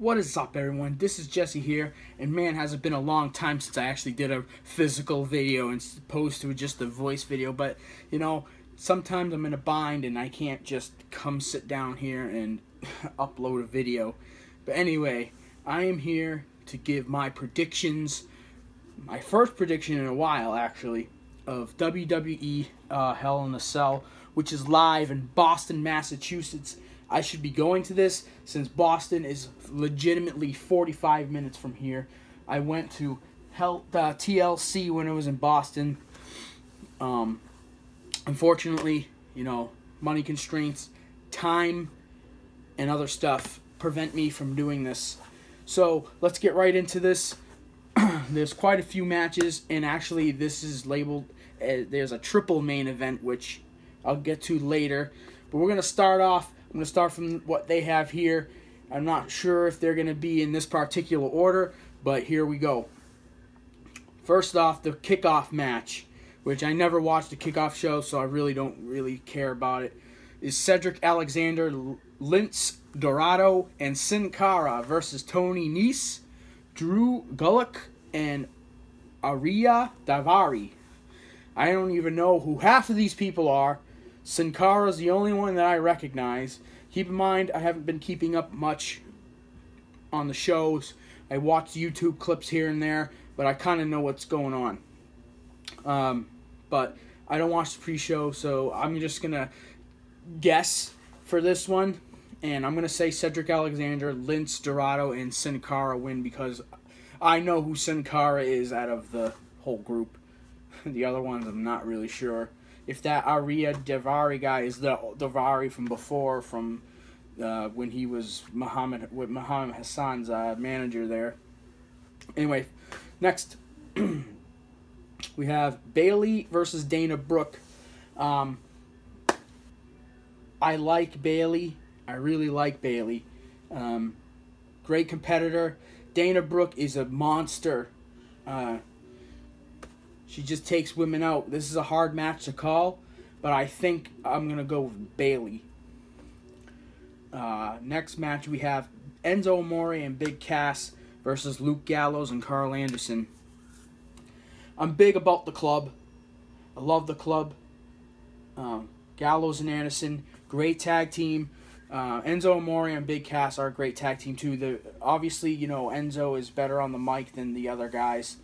What is up, everyone? This is Jesse here, and man, has it been a long time since I actually did a physical video as opposed to just a voice video. But you know, sometimes I'm in a bind and I can't just come sit down here and upload a video. But anyway, I am here to give my predictions, my first prediction in a while actually, of WWE Hell in a Cell, which is live in Boston, Massachusetts. I should be going to this since Boston is legitimately 45 minutes from here. I went to TLC when I was in Boston. Unfortunately, you know, money constraints, time, and other stuff prevent me from doing this. So let's get right into this. There's quite a few matches, and actually this is labeled, there's a triple main event, which I'll get to later. But we're going to start off. I'm going to start from what they have here. I'm not sure if they're going to be in this particular order, but here we go. First off, the kickoff match, which I never watched the kickoff show, so I really don't care about it, is Cedric Alexander, Lince Dorado, and Sin Cara versus Tony Nese, Drew Gulak, and Ariya Daivari. I don't even know who half of these people are. Sin Cara is the only one that I recognize. Keep in mind, I haven't been keeping up much on the shows. I watch YouTube clips here and there, but I kind of know what's going on. But I don't watch the pre-show, so I'm just going to guess for this one. And I'm going to say Cedric Alexander, Lince Dorado, and Sin Cara win because I know who Sin Cara is out of the whole group. The other ones, I'm not really sure. If that Ariya Daivari guy is the Daivari from before, from when he was Muhammad Hassan's manager there. Anyway, next we have Bayley versus Dana Brooke. I like Bayley. I really like Bayley. Great competitor. Dana Brooke is a monster. She just takes women out. This is a hard match to call, but I think I'm going to go with Bayley. Next match we have Enzo Amore and Big Cass versus Luke Gallows and Carl Anderson. I'm big about the club. I love the club. Gallows and Anderson, great tag team. Enzo Amore and Big Cass are a great tag team too. Obviously, you know, Enzo is better on the mic than the other guys.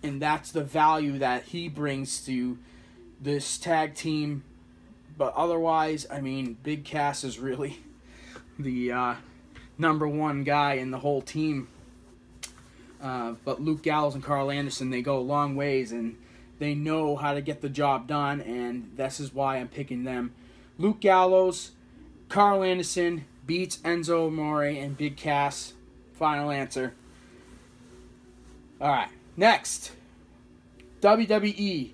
And that's the value that he brings to this tag team. But otherwise, I mean, Big Cass is really the #1 guy in the whole team. But Luke Gallows and Carl Anderson, they go a long ways, and they know how to get the job done, and this is why I'm picking them. Luke Gallows, Carl Anderson beats Enzo Amore and Big Cass. Final answer. Alright. Next, WWE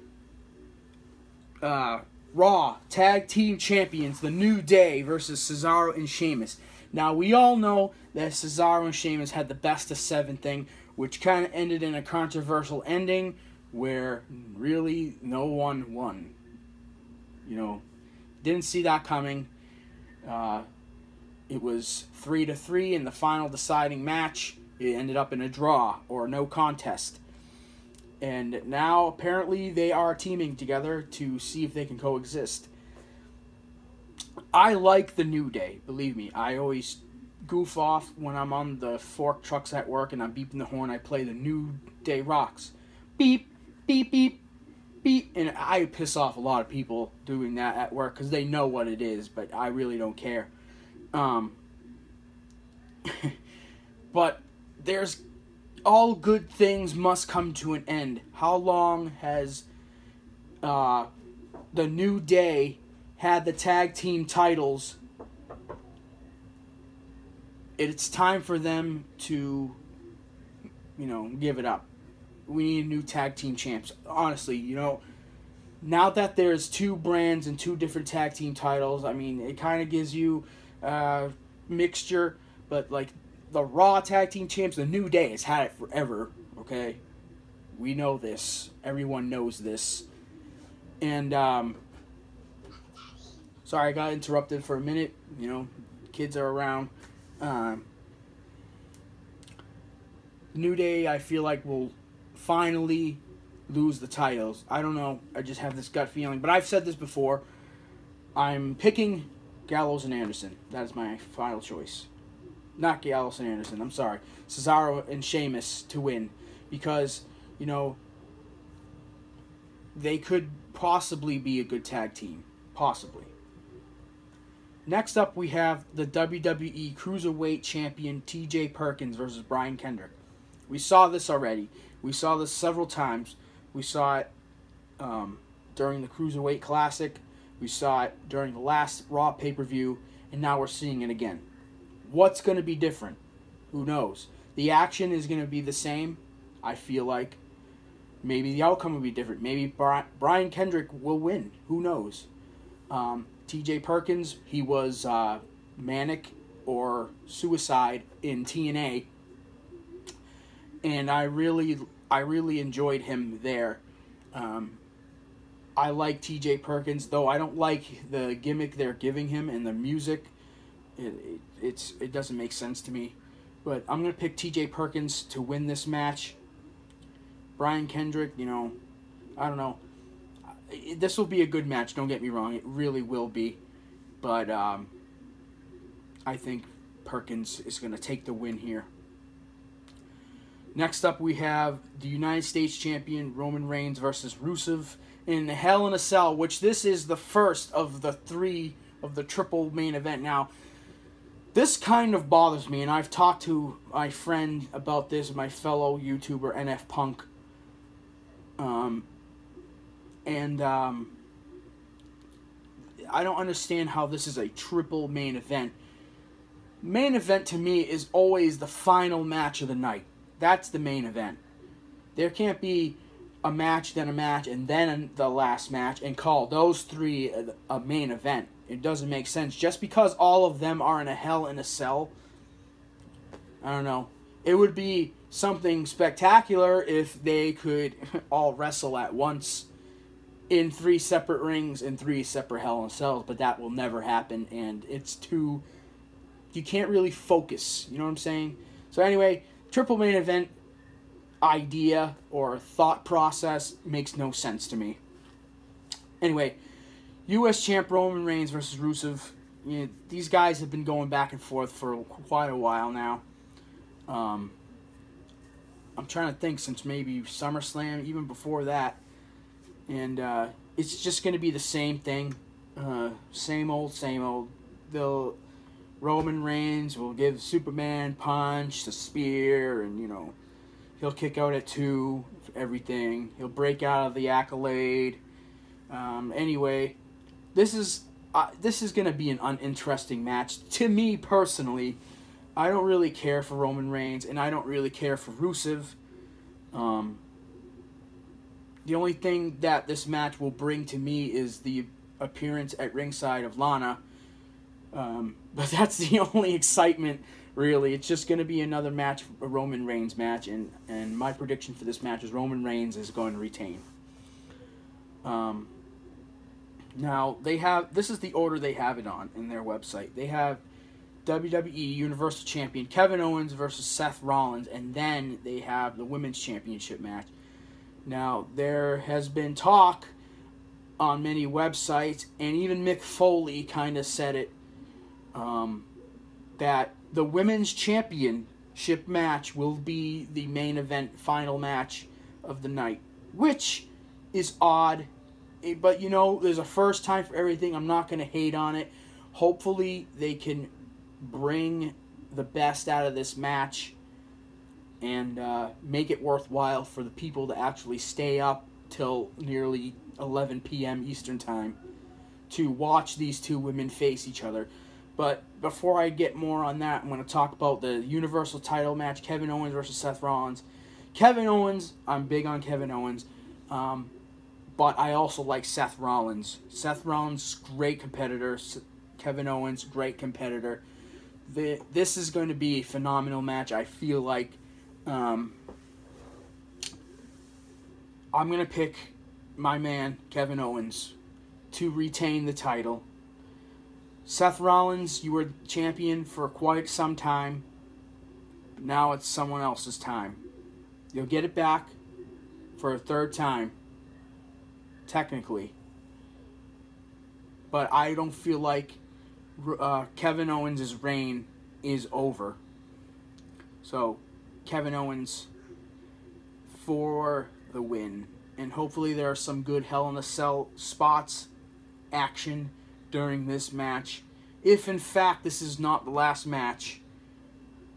Raw Tag Team Champions, The New Day versus Cesaro and Sheamus. Now, we all know that Cesaro and Sheamus had the best of 7 thing, which kind of ended in a controversial ending where really no one won. You know, didn't see that coming. It was 3-3 in the final deciding match. It ended up in a draw or no contest. And now, apparently, they are teaming together to see if they can coexist. I like the New Day, believe me. I always goof off when I'm on the fork trucks at work and I'm beeping the horn. I play the New Day Rocks. Beep, beep, beep, beep. And I piss off a lot of people doing that at work because they know what it is, but I really don't care. But there's... all good things must come to an end. How long has the New Day had the tag team titles? It's time for them to, you know, give it up. We need new tag team champs. Honestly, you know, now that there's 2 brands and 2 different tag team titles, I mean, it kind of gives you a mixture, but like, the Raw Tag Team Champs, the New Day, has had it forever, okay? We know this. Everyone knows this. And, sorry, I got interrupted for a minute. You know, kids are around. The New Day, I feel like, will finally lose the titles. I don't know. I just have this gut feeling. But I've said this before. I'm picking Gallows and Anderson. That is my final choice. Not Gallows and Anderson. I'm sorry. Cesaro and Sheamus to win. Because, you know, they could possibly be a good tag team. Possibly. Next up, we have the WWE Cruiserweight Champion T.J. Perkins versus Brian Kendrick. We saw this already. We saw this several times. We saw it during the Cruiserweight Classic. We saw it during the last Raw pay-per-view. And now we're seeing it again. What's going to be different? Who knows? The action is going to be the same, I feel like. Maybe the outcome will be different. Maybe Brian Kendrick will win. Who knows? T.J. Perkins, he was Manic or Suicide in TNA. And I really enjoyed him there. I like T.J. Perkins, though I don't like the gimmick they're giving him and the music. It doesn't make sense to me. But I'm going to pick T.J. Perkins to win this match. Brian Kendrick, you know, I don't know. This will be a good match, don't get me wrong. It really will be. But I think Perkins is going to take the win here. Next up, we have the United States Champion Roman Reigns versus Rusev in Hell in a Cell, which this is the first of the three of the triple main event. Now, this kind of bothers me, and I've talked to my friend about this, my fellow YouTuber, NF Punk. I don't understand how this is a triple main event. Main event to me is always the final match of the night. That's the main event. There can't be a match, then a match, and then the last match, and call those three a main event. It doesn't make sense. Just because all of them are in a Hell in a Cell, I don't know. It would be something spectacular if they could all wrestle at once in 3 separate rings and 3 separate Hell in a Cells, but that will never happen, and it's too... You can't really focus, you know what I'm saying? So anyway, triple main event idea or thought process makes no sense to me. Anyway, U.S. Champ Roman Reigns versus Rusev. You know, these guys have been going back and forth for quite a while now. I'm trying to think since maybe SummerSlam, even before that. And it's just going to be the same thing. Same old, same old. Roman Reigns will give Superman punch, the spear, and, you know, he'll kick out at 2 for everything. He'll break out of the Accolade. Anyway, this is going to be an uninteresting match. To me, personally, I don't really care for Roman Reigns, and I don't really care for Rusev. The only thing that this match will bring to me is the appearance at ringside of Lana. But that's the only excitement, really. It's just going to be another match, a Roman Reigns match, and my prediction for this match is Roman Reigns is going to retain. Now, this is the order they have it on in their website. They have WWE Universal Champion Kevin Owens versus Seth Rollins, and then they have the Women's Championship match. Now, there has been talk on many websites, and even Mick Foley kind of said it, that the Women's Championship match will be the main event final match of the night, which is odd, but you know, there's a first time for everything. I'm not going to hate on it. Hopefully they can bring the best out of this match and make it worthwhile for the people to actually stay up till nearly 11 p.m. Eastern Time to watch these two women face each other. But before I get more on that, I'm going to talk about the Universal title match, Kevin Owens versus Seth Rollins. Kevin Owens, I'm big on Kevin Owens, but I also like Seth Rollins. Seth Rollins, great competitor. Kevin Owens, great competitor. This is going to be a phenomenal match, I feel like. I'm going to pick my man, Kevin Owens, to retain the title. Seth Rollins, you were champion for quite some time. Now it's someone else's time. You'll get it back for a third time, technically. But I don't feel like Kevin Owens' reign is over. So, Kevin Owens for the win. And hopefully there are some good Hell in a Cell spots, action during this match. If in fact this is not the last match.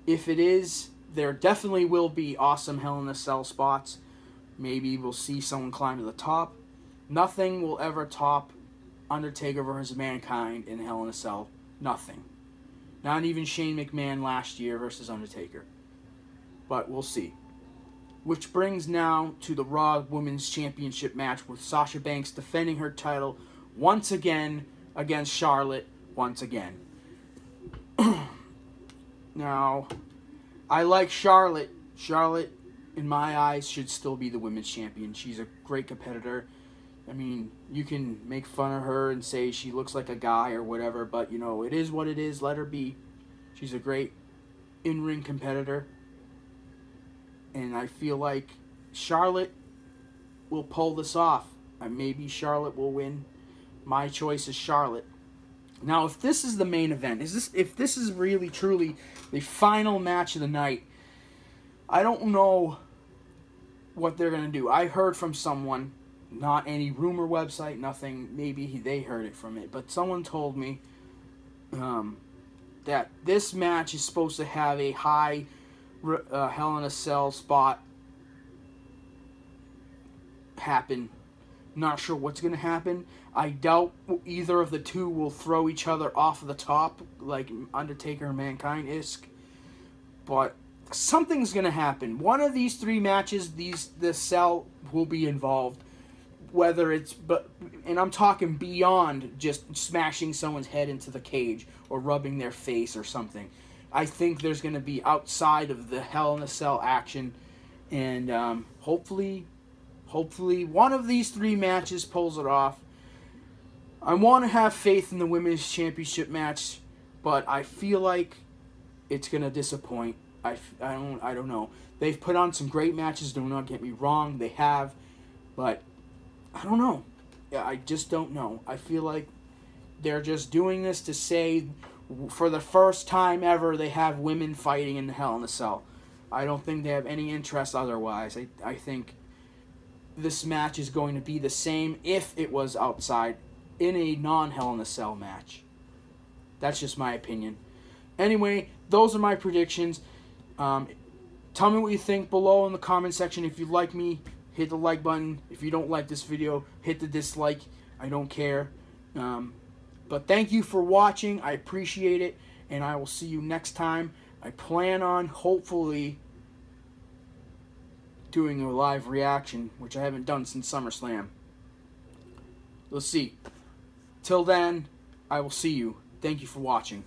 If it is, there definitely will be awesome Hell in a Cell spots. Maybe we'll see someone climb to the top. Nothing will ever top Undertaker versus Mankind in Hell in a Cell. Nothing. Not even Shane McMahon last year versus Undertaker. But we'll see. Which brings now to the Raw Women's Championship match with Sasha Banks defending her title once again against Charlotte once again. Now, I like Charlotte. Charlotte, in my eyes, should still be the women's champion. She's a great competitor. I mean, you can make fun of her and say she looks like a guy or whatever, but, you know, it is what it is. Let her be. She's a great in-ring competitor. And I feel like Charlotte will pull this off. Maybe Charlotte will win. My choice is Charlotte. Now, if this is the main event, if this is really, truly the final match of the night, I don't know what they're going to do. I heard from someone, not any rumor website, nothing, maybe they heard it from it, but someone told me that this match is supposed to have a high Hell in a Cell spot happen. Not sure what's going to happen. I doubt either of the two will throw each other off of the top like Undertaker and Mankind-esque. But something's going to happen. One of these three matches, the Cell will be involved. Whether it's, and I'm talking beyond just smashing someone's head into the cage or rubbing their face or something. I think there's going to be outside of the Hell in a Cell action. And hopefully one of these three matches pulls it off. I want to have faith in the Women's Championship match, but I feel like it's going to disappoint. I don't know. They've put on some great matches, do not get me wrong. They have, but I don't know. Yeah, I just don't know. I feel like they're just doing this to say for the first time ever they have women fighting in Hell in a Cell. I don't think they have any interest otherwise. I think this match is going to be the same if it was outside in a non-Hell in a Cell match. That's just my opinion. Anyway, those are my predictions. Tell me what you think below in the comment section. If you like me, hit the like button. If you don't like this video, hit the dislike. I don't care. But thank you for watching. I appreciate it. And I will see you next time. I plan on, hopefully, doing a live reaction, which I haven't done since SummerSlam. Let's see. Till then, I will see you. Thank you for watching.